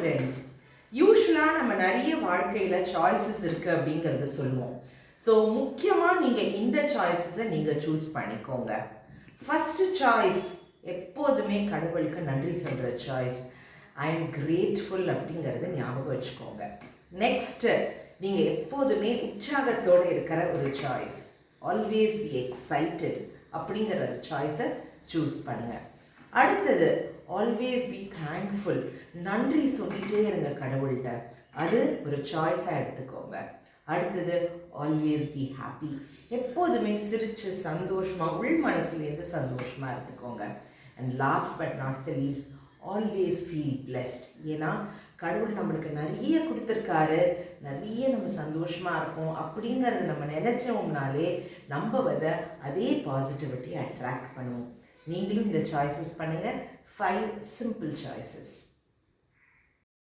Friends, யூஸ்வலாக நம்ம நிறைய வாழ்க்கையில் சாய்ஸஸ் இருக்குது அப்படிங்கிறத சொல்லுவோம். ஸோ முக்கியமாக நீங்கள் இந்த சாய்ஸஸை நீங்கள் சூஸ் பண்ணிக்கோங்க. ஃபஸ்ட்டு சாய்ஸ் எப்போதுமே கடவுளுக்கு நன்றி சொல்கிற சாய்ஸ். ஐ எம் கிரேட்ஃபுல் அப்படிங்கிறத ஞாபகம் வச்சுக்கோங்க. நெக்ஸ்ட்டு, நீங்கள் எப்போதுமே உற்சாகத்தோடு இருக்கிற ஒரு சாய்ஸ். ஆல்வேஸ் பி எக்ஸைட்டட் அப்படிங்கிற ஒரு சாய்ஸை சூஸ் பண்ணுங்கள். அடுத்தது, ஆல்வேஸ் பி தேங்க்ஃபுல். நன்றி சொல்லிகிட்டே இருங்க கடவுள்கிட்ட. அது ஒரு சாய்ஸாக எடுத்துக்கோங்க. அடுத்தது, ஆல்வேஸ் பி ஹாப்பி. எப்போதுமே சிரித்து சந்தோஷமாக உள் மனசுலேருந்து சந்தோஷமாக எடுத்துக்கோங்க. And last but not the least, always feel blessed. ஏன்னா கடவுள் நம்மளுக்கு நிறைய கொடுத்துருக்காரு, நிறைய நம்ம சந்தோஷமாக இருப்போம் அப்படிங்கிறத நம்ம நினச்சோம்னாலே நம்ம அதே பாசிட்டிவிட்டி அட்ராக்ட் பண்ணுவோம். நீங்களும் இந்த சாய்ஸஸ் பண்ணுங்கள். 5 simple choices.